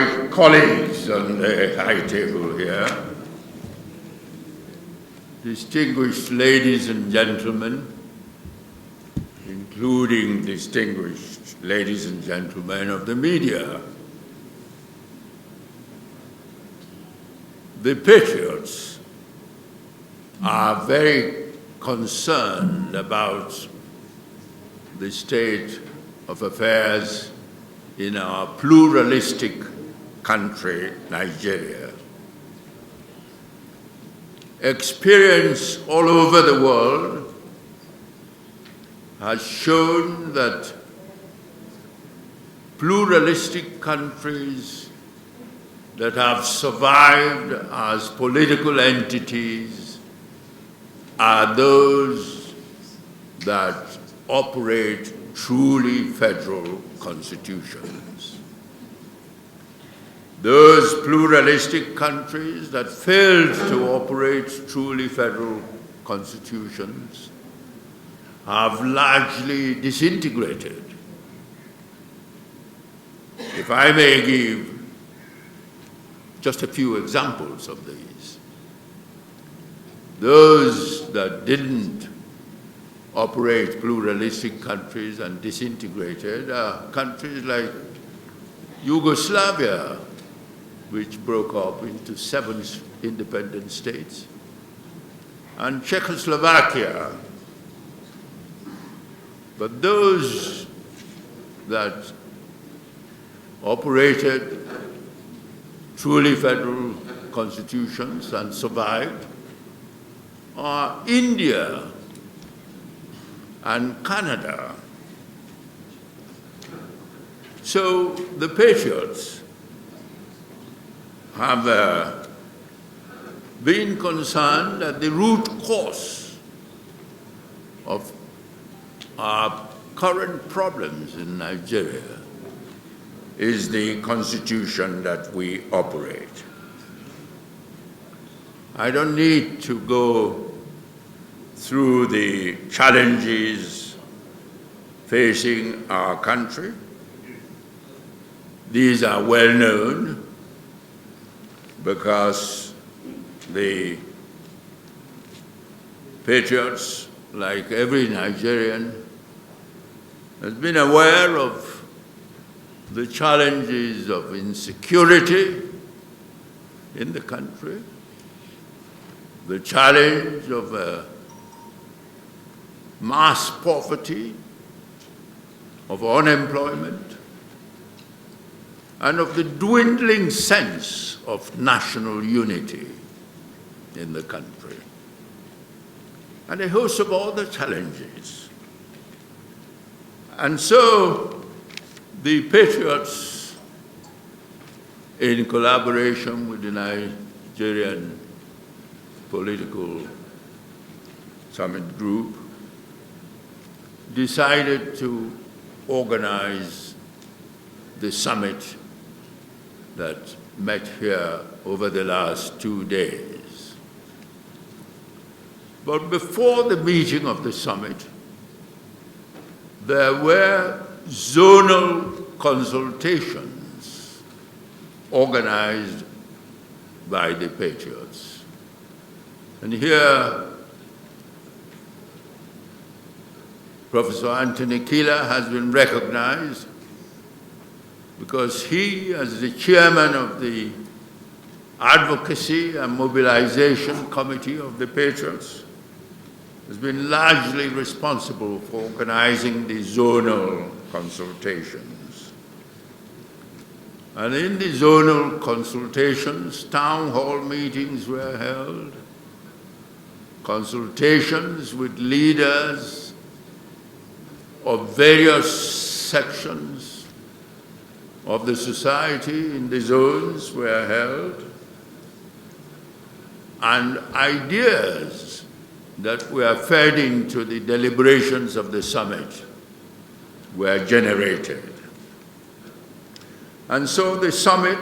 my colleagues on the high table here, distinguished ladies and gentlemen, including distinguished ladies and gentlemen of the media, the Patriots are very concerned about the state of affairs in our pluralistic country, Nigeria. Experience all over the world has shown that pluralistic countries that have survived as political entities are those that operate truly federal constitutions. Those pluralistic countries that failed to operate truly federal constitutions have largely disintegrated. If I may give just a few examples of these, those that didn't operate pluralistic countries and disintegrated are countries like Yugoslavia, which broke up into 7 independent states, and Czechoslovakia. But those that operated truly federal constitutions and survived are India and Canada. So the Patriots have been concerned that the root cause of our current problems in Nigeria is the constitution that we operate. I don't need to go through the challenges facing our country. These are well known because the Patriots, like every Nigerian, has been aware of the challenges of insecurity in the country, the challenge of mass poverty, of unemployment, and of the dwindling sense of national unity in the country, and a host of other challenges. And so the Patriots, in collaboration with the Nigerian Political Summit Group, decided to organize the summit that met here over the last 2 days. But before the meeting of the summit, there were zonal consultations organized by the Patriots. And here, Professor Anthony Killer has been recognized because he, as the chairman of the Advocacy and Mobilization Committee of the Patriots, has been largely responsible for organizing the zonal consultations. And in the zonal consultations, town hall meetings were held, consultations with leaders of various sections of the society in the zones were held, and ideas that were fed into the deliberations of the summit were generated. And so the summit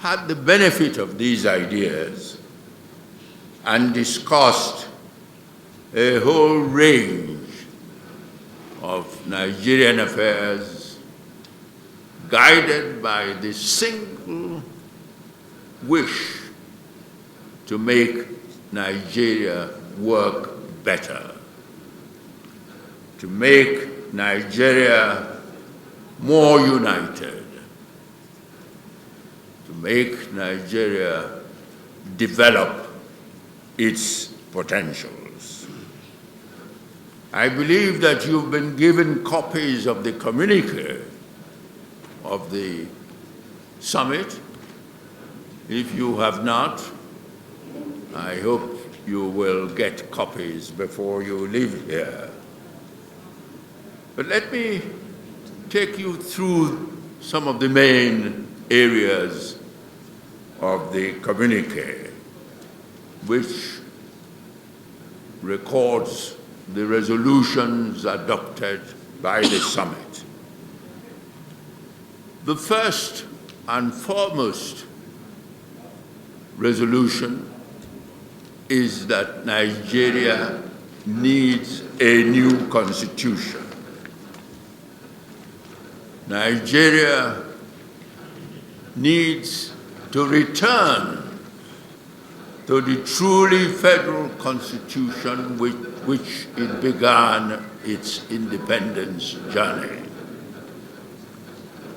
had the benefit of these ideas and discussed a whole range of Nigerian affairs guided by the single wish to make Nigeria work better, to make Nigeria more united, to make Nigeria develop its potentials. I believe that you've been given copies of the communique of the summit. If you have not, I hope you will get copies before you leave here. But let me take you through some of the main areas of the communique, which records the resolutions adopted by the summit. The first and foremost resolution is that Nigeria needs a new constitution. Nigeria needs to return to the truly federal constitution with which it began its independence journey.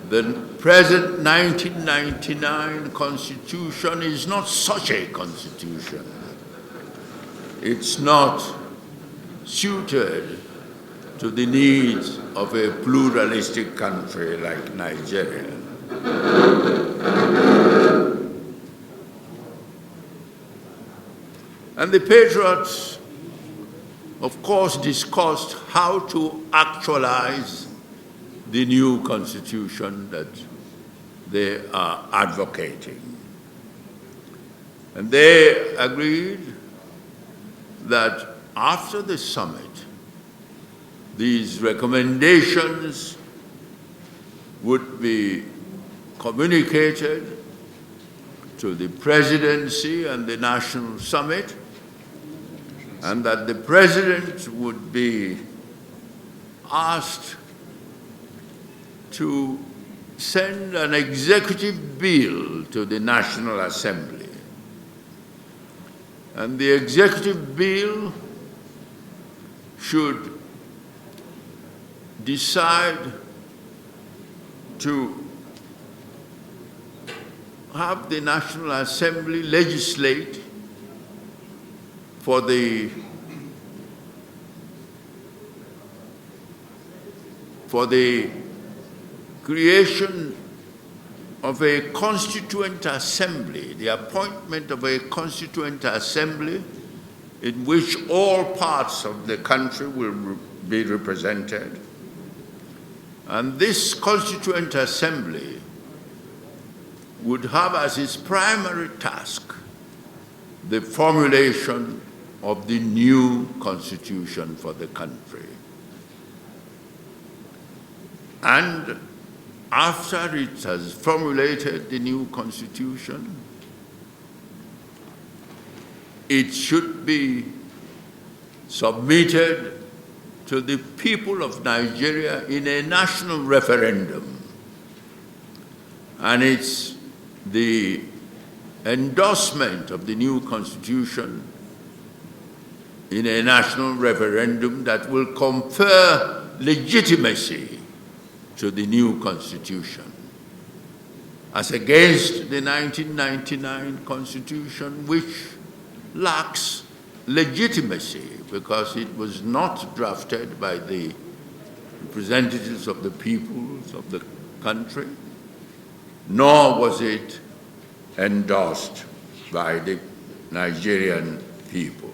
The present 1999 constitution is not such a constitution. It's not suited to the needs of a pluralistic country like Nigeria. And the Patriots, of course, discussed how to actualize the new constitution that they are advocating. And they agreed that after the summit, these recommendations would be communicated to the presidency and the national summit, and that the president would be asked to send an executive bill to the National Assembly. And the executive bill should decide to have the National Assembly legislate for the creation of a Constituent Assembly, the appointment of a Constituent Assembly in which all parts of the country will be represented. And this Constituent Assembly would have as its primary task the formulation of the new constitution for the country. And after it has formulated the new constitution, it should be submitted to the people of Nigeria in a national referendum. And it's the endorsement of the new constitution in a national referendum that will confer legitimacy to the new constitution, as against the 1999 constitution, which lacks legitimacy because it was not drafted by the representatives of the peoples of the country, nor was it endorsed by the Nigerian people.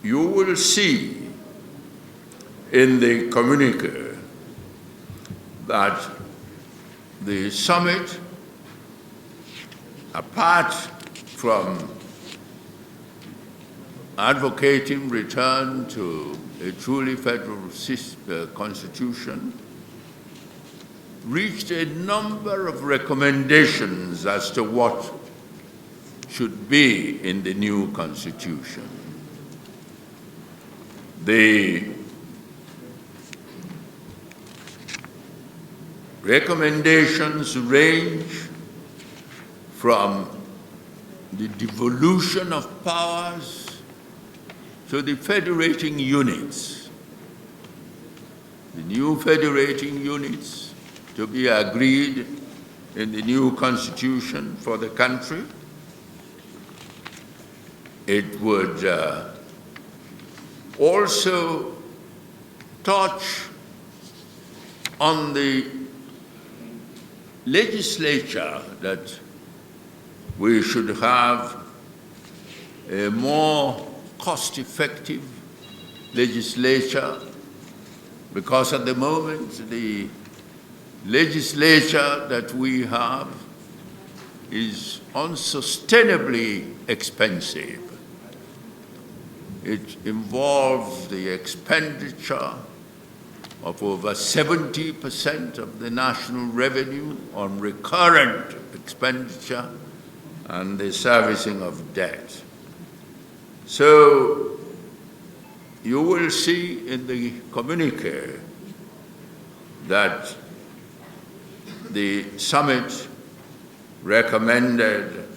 You will see in the communique that the summit, apart from advocating return to a truly federal constitution, reached a number of recommendations as to what should be in the new constitution. The recommendations range from the devolution of powers to the federating units. The new federating units to be agreed in the new constitution for the country. It would also touch on the legislature, that we should have a more cost-effective legislature, because at the moment the legislature that we have is unsustainably expensive. It involves the expenditure of over 70% of the national revenue on recurrent expenditure and the servicing of debt. So you will see in the communique that the summit recommended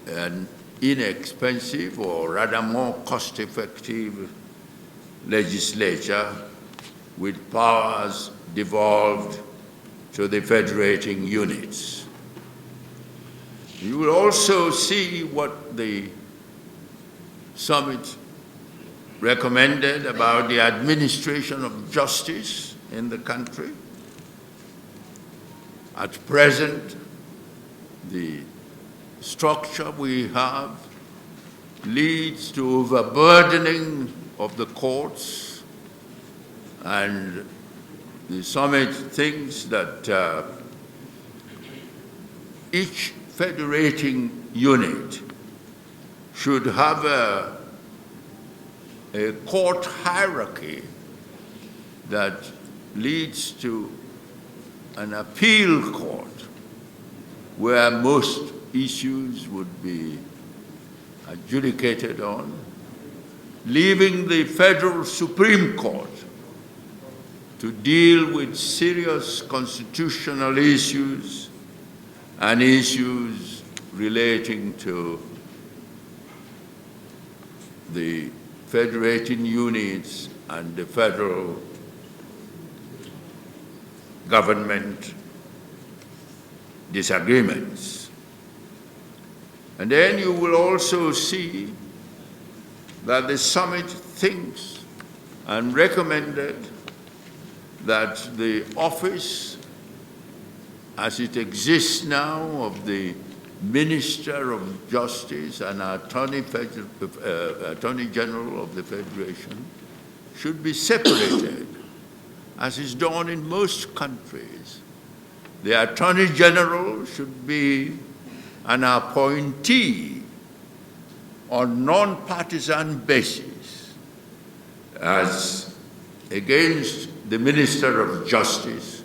an inexpensive, or rather more cost-effective, legislature with powers devolved to the federating units. You will also see what the summit recommended about the administration of justice in the country. At present, the structure we have leads to overburdening of the courts, and the summit thinks that each federating unit should have a court hierarchy that leads to an appeal court where most issues would be adjudicated on, leaving the Federal Supreme Court to deal with serious constitutional issues and issues relating to the federating units and the federal government disagreements. And then you will also see that the summit thinks and recommended that the office, as it exists now, of the Minister of Justice and Attorney General of the Federation, should be separated, as is done in most countries. The Attorney General should be an appointee on non-partisan basis, as against the Minister of Justice,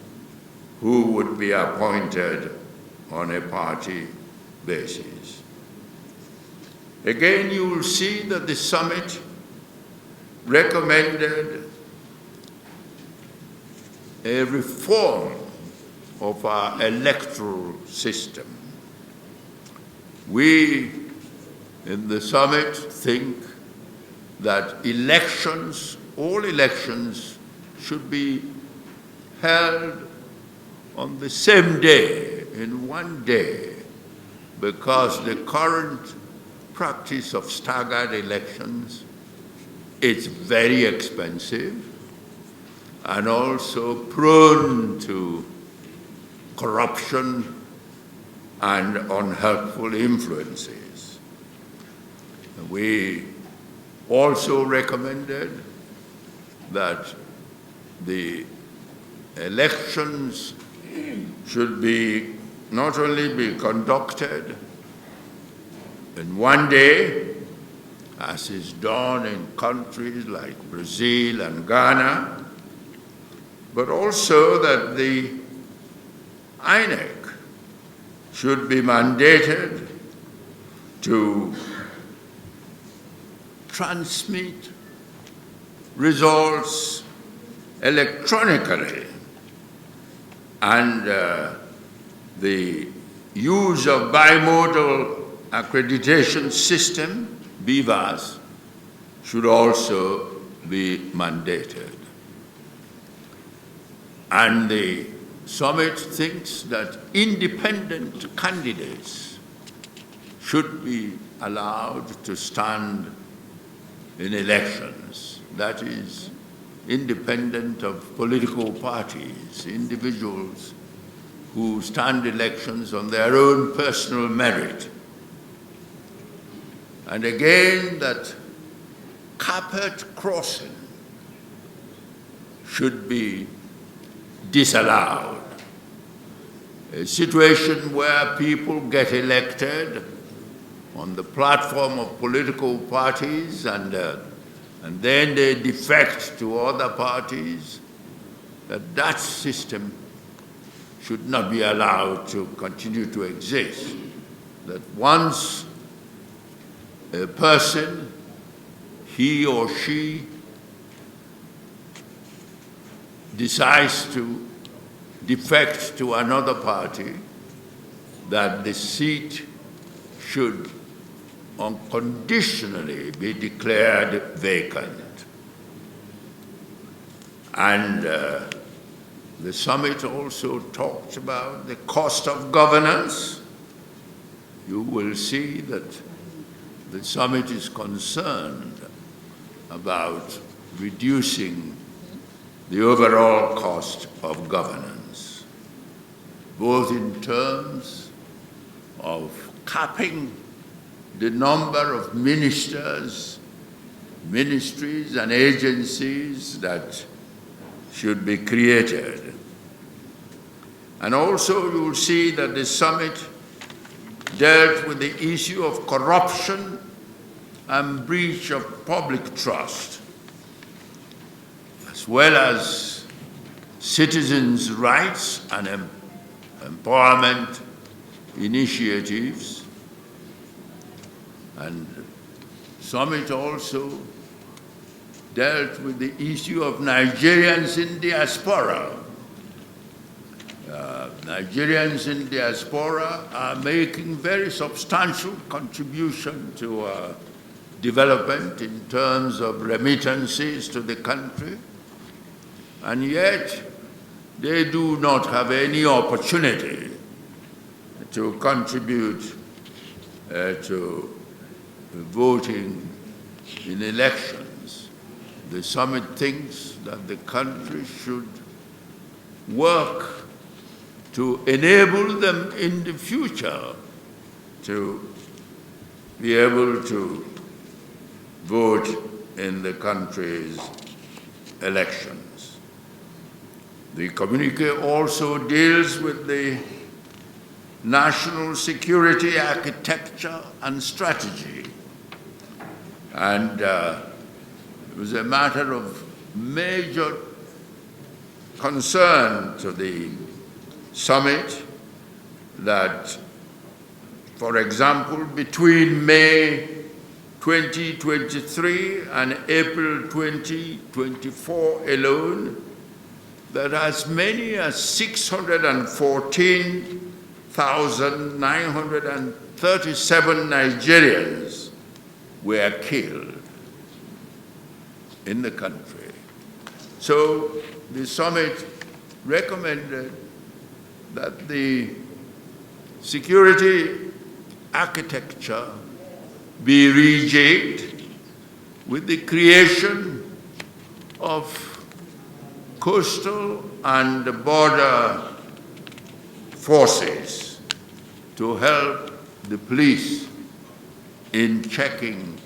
who would be appointed on a party basis. Again, you will see that the summit recommended a reform of our electoral system. We in the summit think that elections, all elections, should be held on the same day, in one day, because the current practice of staggered elections is very expensive and also prone to corruption and unhelpful influences. We also recommended that the elections should be not only be conducted in one day, as is done in countries like Brazil and Ghana, but also that the INEC should be mandated to transmit results electronically and the use of bimodal accreditation system, BVAS, should also be mandated. And the summit thinks that independent candidates should be allowed to stand in elections. That is, independent of political parties, individuals who stand elections on their own personal merit. And again, that carpet crossing should be disallowed. A situation where people get elected on the platform of political parties and then they defect to other parties, that system should not be allowed to continue to exist. That once a person, he or she, decides to defect to another party, that the seat should unconditionally be declared vacant. And the summit also talked about the cost of governance. You will see that the summit is concerned about reducing the overall cost of governance, both in terms of capping the number of ministers, ministries, and agencies that should be created. And also you will see that the summit dealt with the issue of corruption and breach of public trust, as well as citizens' rights and empowerment initiatives. And the summit also dealt with the issue of Nigerians in diaspora. Nigerians in diaspora are making very substantial contribution to development in terms of remittances to the country, and yet they do not have any opportunity to contribute to voting in elections. The summit thinks that the country should work to enable them in the future to be able to vote in the country's elections. The communique also deals with the national security architecture and strategy. And it was a matter of major concern to the summit that, for example, between May 2023 and April 2024 alone, that as many as 614,937 Nigerians were killed in the country. So the summit recommended that the security architecture be rejigged with the creation of coastal and border forces to help the police in checking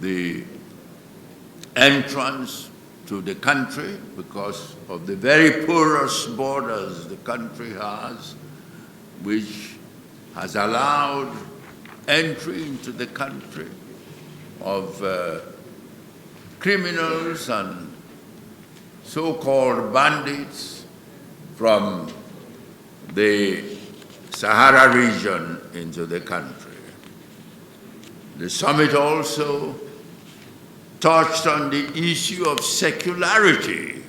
the entrance to the country because of the very porous borders the country has, which has allowed entry into the country of criminals and so-called bandits from the Sahara region into the country. The summit also touched on the issue of secularity.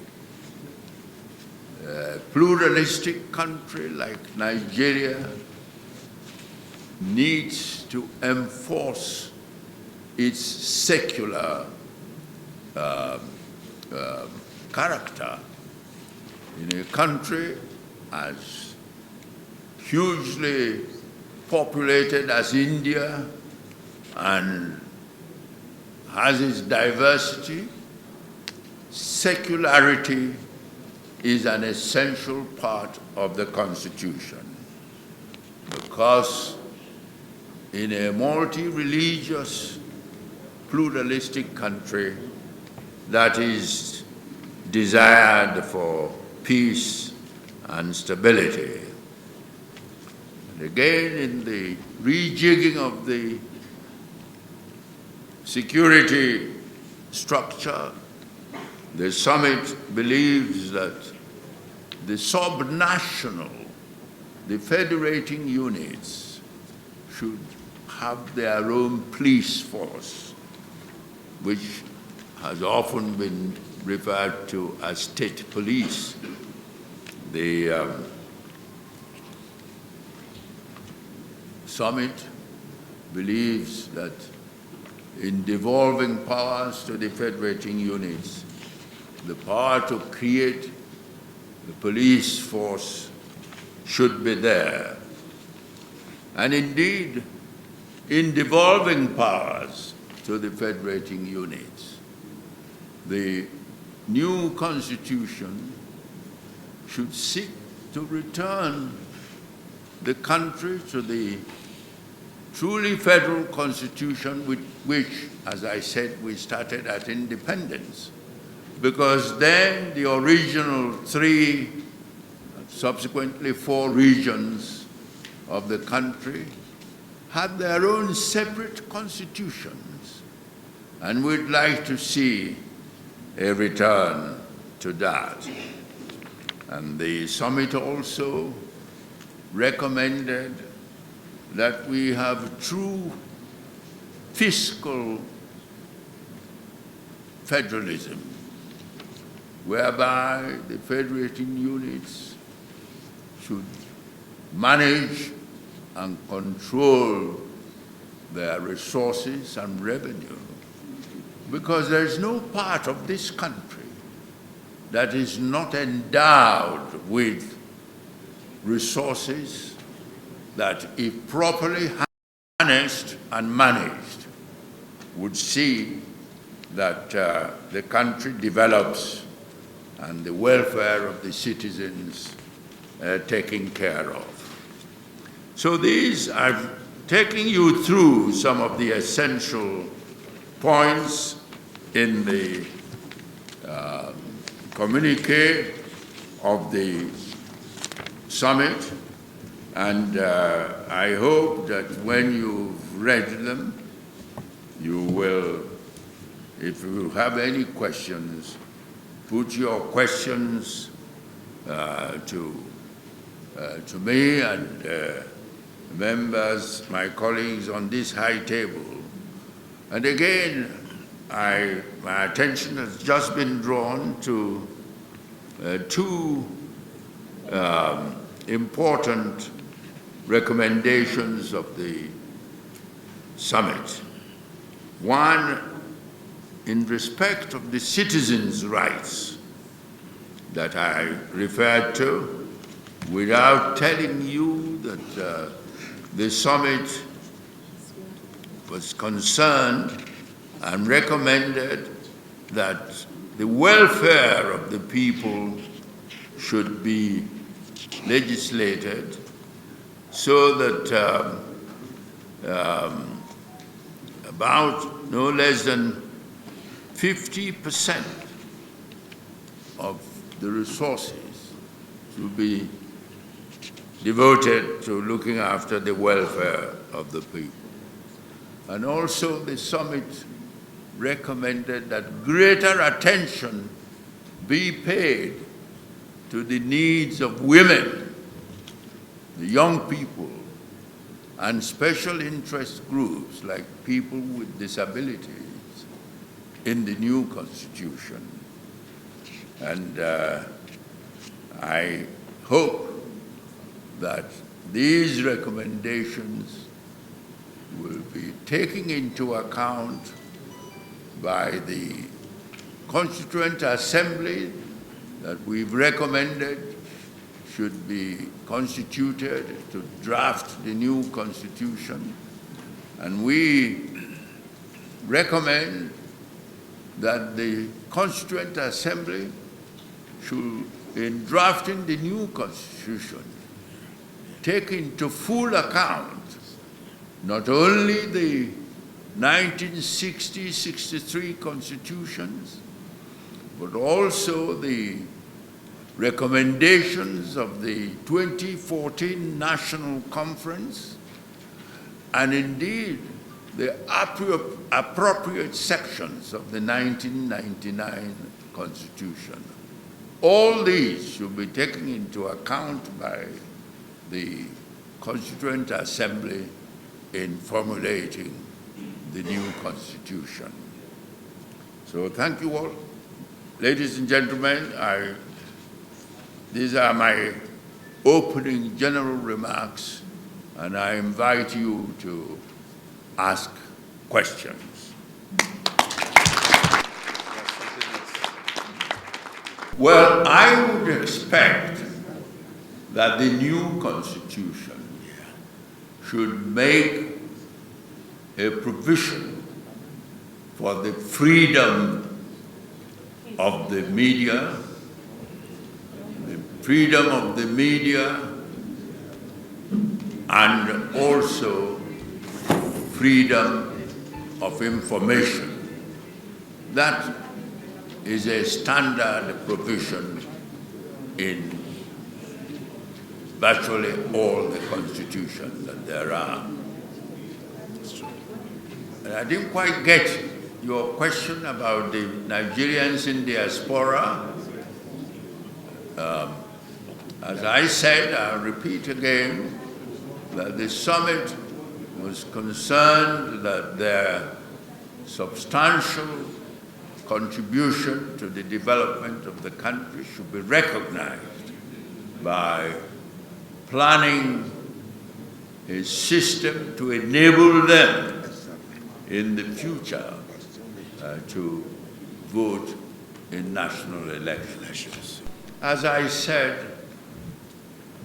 pluralistic country like Nigeria needs to enforce its secular character. In a country as hugely populated as India and has its diversity, secularity is an essential part of the Constitution, because in a multi-religious, pluralistic country that is desired for peace and stability. And again, in the rejigging of the security structure, the summit believes that the subnational, the federating units should have their own police force, which has often been referred to as state police. The summit believes that in devolving powers to the federating units, the power to create the police force should be there. And indeed, in devolving powers to the federating units, the new Constitution should seek to return the country to the truly federal Constitution with which, as I said, we started at independence. Because then the original 3, subsequently 4 regions of the country had their own separate constitutions. And we'd like to see a return to that. And the summit also recommended that we have true fiscal federalism, whereby the federating units should manage and control their resources and revenue, because there is no part of this country that is not endowed with resources that, if properly harnessed and managed, would see that the country develops and the welfare of the citizens taken care of. So these are taking you through some of the essential points in the communique of the summit, and I hope that when you've read them, you will, if you have any questions, put your questions to me and members, my colleagues on this high table. And again, my attention has just been drawn to 2 important recommendations of the summit. One, in respect of the citizens' rights that I referred to, without telling you that the summit was concerned and recommended that the welfare of the people should be legislated so that about no less than 50% of the resources should be devoted to looking after the welfare of the people. And also the summit recommended that greater attention be paid to the needs of women, the young people, and special interest groups like people with disabilities in the new Constitution. And I hope that these recommendations will be taken into account by the Constituent Assembly that we've recommended should be constituted to draft the new Constitution. And we recommend that the Constituent Assembly should, in drafting the new Constitution, take into full account not only the 1960-63 constitutions, but also the recommendations of the 2014 National Conference, and indeed the appropriate sections of the 1999 Constitution. All these should be taken into account by the Constituent Assembly in formulating the new Constitution. So thank you all. Ladies and gentlemen, these are my opening general remarks, and I invite you to ask questions. Well, I would expect that the new Constitution should make a provision for the freedom of the media, and also freedom of information. That is a standard provision in virtually all the constitutions that there are. And I didn't quite get your question about the Nigerians in diaspora. As I said, I'll repeat again, that the summit was concerned that their substantial contribution to the development of the country should be recognized by planning a system to enable them in the future to vote in national elections. As I said,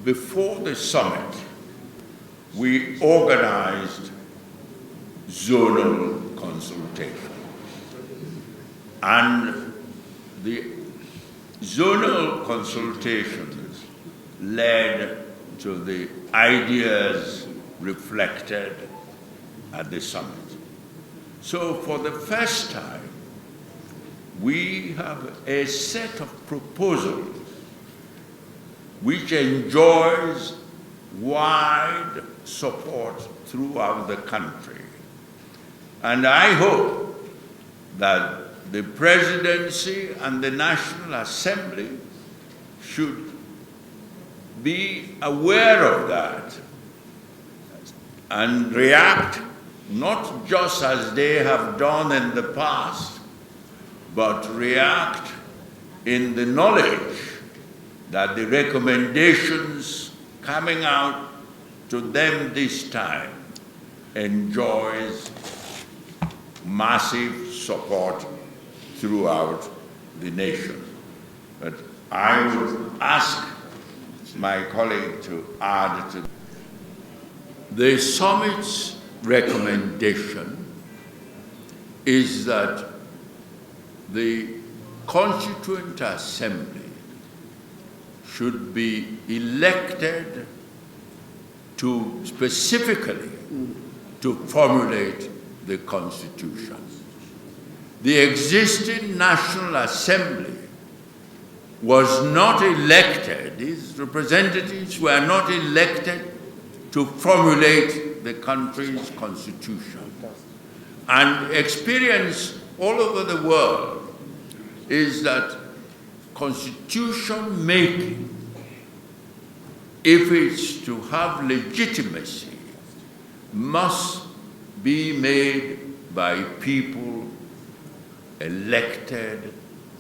before the summit, we organized zonal consultation. And the zonal consultations led to the ideas reflected at the summit. So for the first time, we have a set of proposals which enjoys wide support throughout the country. And I hope that the presidency and the National Assembly should be aware of that and react not just as they have done in the past, but react in the knowledge that the recommendations coming out to them this time enjoys massive support throughout the nation. But I would ask my colleague to add to the summit's recommendation is that the Constituent Assembly should be elected to specifically to formulate the Constitution. The existing National Assembly was not elected, these representatives were not elected to formulate the country's constitution. And experience all over the world is that constitution making, if it's to have legitimacy, must be made by people elected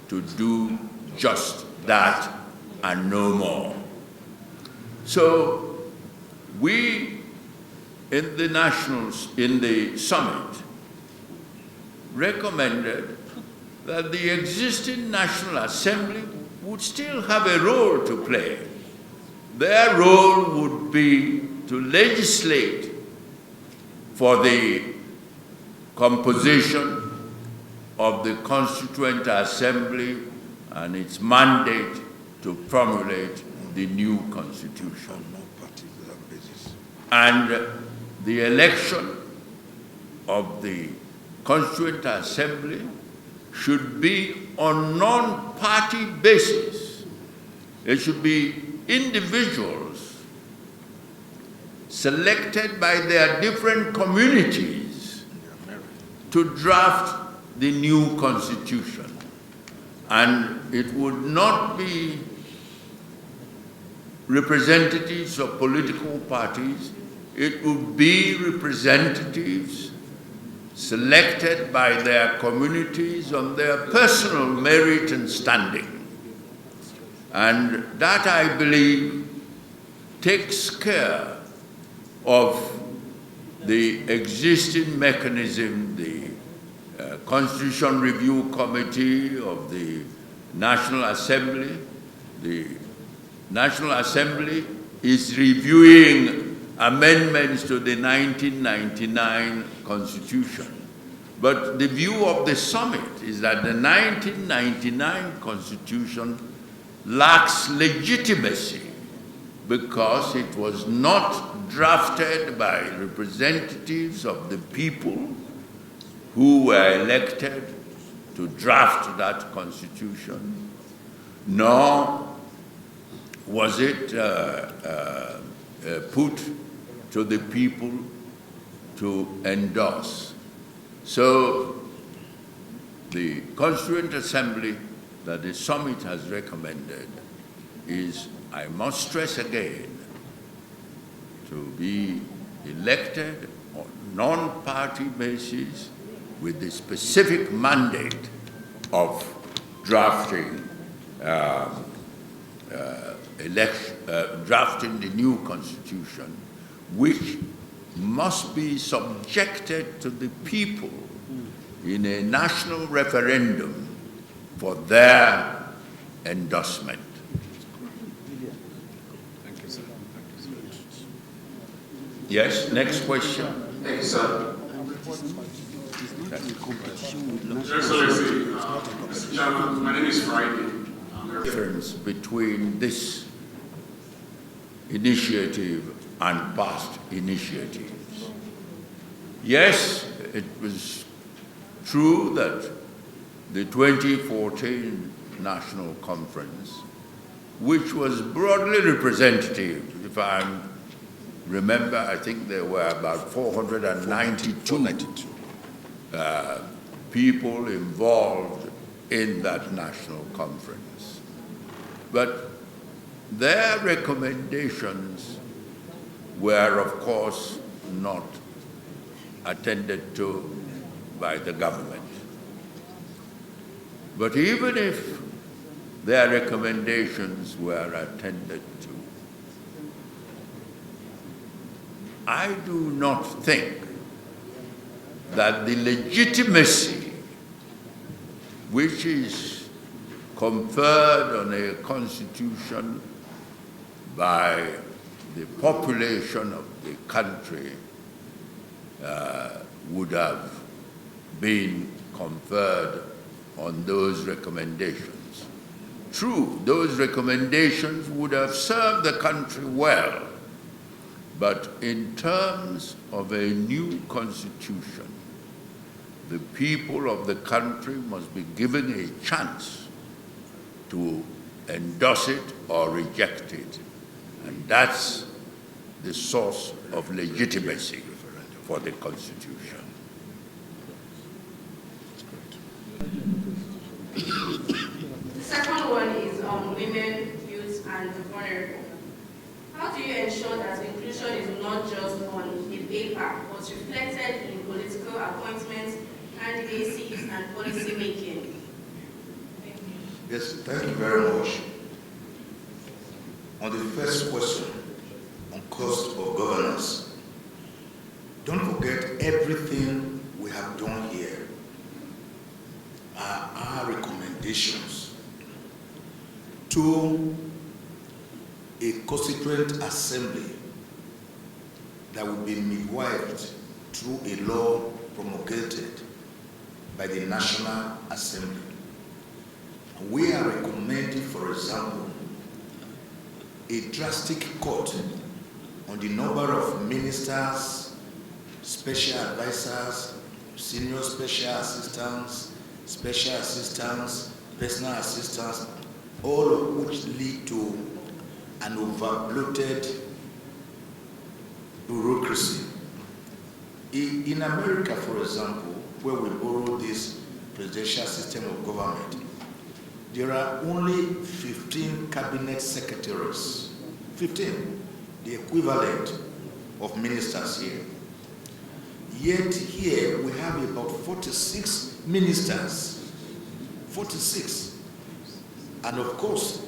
to do just that and no more. So we in the summit recommended that the existing National Assembly would still have a role to play. Their role would be to legislate for the composition of the Constituent Assembly and its mandate to formulate the new Constitution. And the election of the Constituent Assembly should be on non-party basis. It should be individuals selected by their different communities to draft the new Constitution. And it would not be representatives of political parties, it would be representatives selected by their communities on their personal merit and standing. And that, I believe, takes care of the existing mechanism, the Constitution Review Committee of the National Assembly. The National Assembly is reviewing amendments to the 1999 Constitution. But the view of the summit is that the 1999 Constitution lacks legitimacy because it was not drafted by representatives of the people who were elected to draft that Constitution, nor was it put to the people to endorse. So the Constituent Assembly that the summit has recommended is, I must stress again, to be elected on non-party basis with the specific mandate of drafting drafting the new Constitution, which must be subjected to the people in a national referendum for their endorsement. Thank you, sir. Yes, next question. Thank you, sir. Your Excellency, Mr. Chairman, my name is Friday. Difference between this initiative and past initiatives. Yes, it was true that the 2014 National Conference, which was broadly representative, if I remember, I think there were about 492 people involved in that national conference. But their recommendations were, of course, not attended to by the government. But even if their recommendations were attended to, I do not think that the legitimacy which is conferred on a constitution by the population of the country would have been conferred on those recommendations. True, those recommendations would have served the country well, but in terms of a new constitution, the people of the country must be given a chance to endorse it or reject it. And that's the source of legitimacy for the Constitution. The second one is on women, youth, and the vulnerable. How do you ensure that inclusion is not just on the paper, but reflected in political appointments, candidacies, and policy making? Thank you. Yes, thank you very much. On the first question, cost of governance. Don't forget everything we have done here are our recommendations to a Constituent Assembly that will be midwifed through a law promulgated by the National Assembly. We are recommending, for example, a drastic cut on the number of ministers, special advisors, senior special assistants, personal assistants, all of which lead to an over-bloated bureaucracy. In America, for example, where we borrow this presidential system of government, there are only 15 cabinet secretaries, 15, the equivalent of ministers here. Yet here we have about 46 ministers, 46. And of course,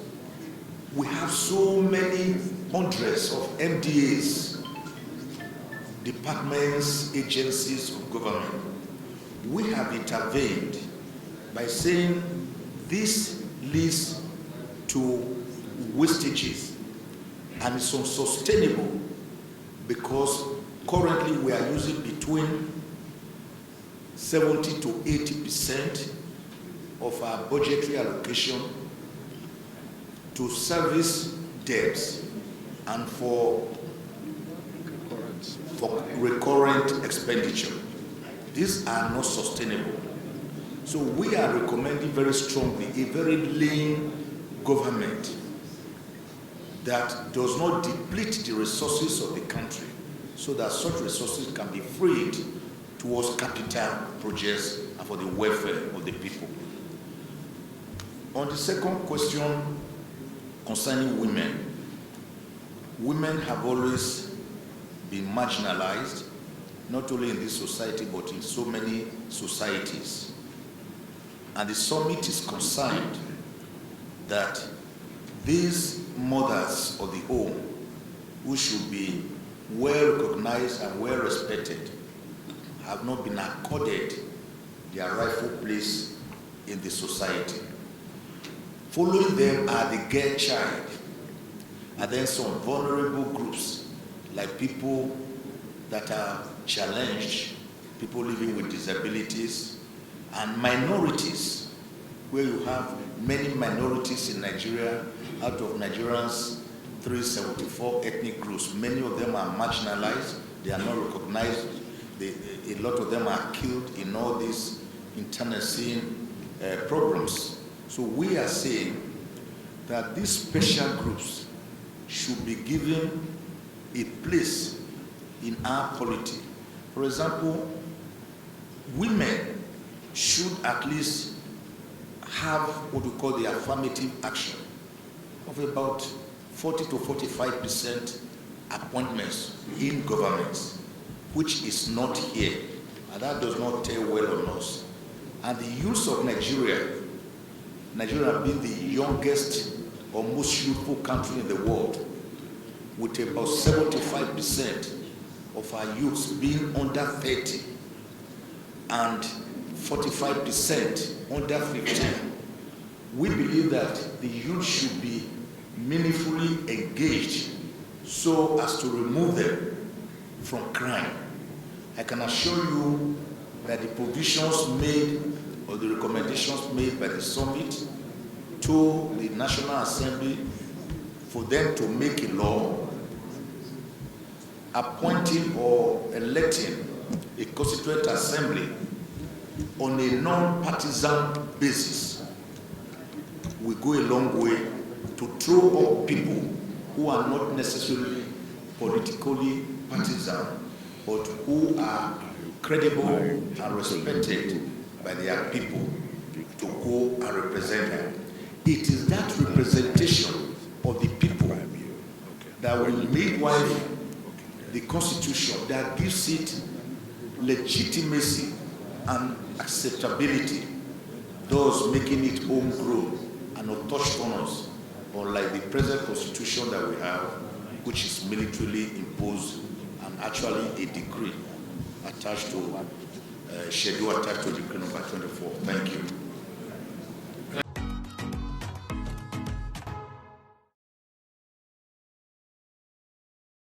we have so many hundreds of MDAs, departments, agencies of government. We have intervened by saying this leads to wastages and it's unsustainable because currently we are using between 70 to 80% of our budgetary allocation to service debts and for recurrent expenditure. These are not sustainable. So we are recommending very strongly a very lean government that does not deplete the resources of the country so that such resources can be freed towards capital projects and for the welfare of the people. On the second question concerning women, women have always been marginalized, not only in this society but in so many societies. And the summit is concerned that these mothers of the home, who should be well recognized and well respected, have not been accorded their rightful place in the society. Following them are the girl child, and then some vulnerable groups like people that are challenged, people living with disabilities, and minorities, where you have many minorities in Nigeria. Out of Nigerians, 374 ethnic groups, many of them are marginalized, they are not recognized, a lot of them are killed in all these internecine programs. So we are saying that these special groups should be given a place in our polity. For example, women should at least have what we call the affirmative action of about 40 to 45% appointments in governments, which is not here, and that does not tell well on us. And the youth of Nigeria being the youngest or most youthful country in the world, with about 75% of our youths being under 30 and 45% under 15, we believe that the youth should be meaningfully engaged so as to remove them from crime. I can assure you that the provisions made or the recommendations made by the summit to the National Assembly for them to make a law appointing or electing a Constituent Assembly on a non-partisan basis will go a long way to throw up people who are not necessarily politically partisan, but who are credible and respected by their people to go and represent them. It is that representation of the people that will midwife the Constitution that gives it legitimacy and acceptability, thus making it homegrown and autochthonous, unlike the present Constitution that we have, which is militarily imposed and actually a decree attached to schedule attached to decree number 24. Thank you.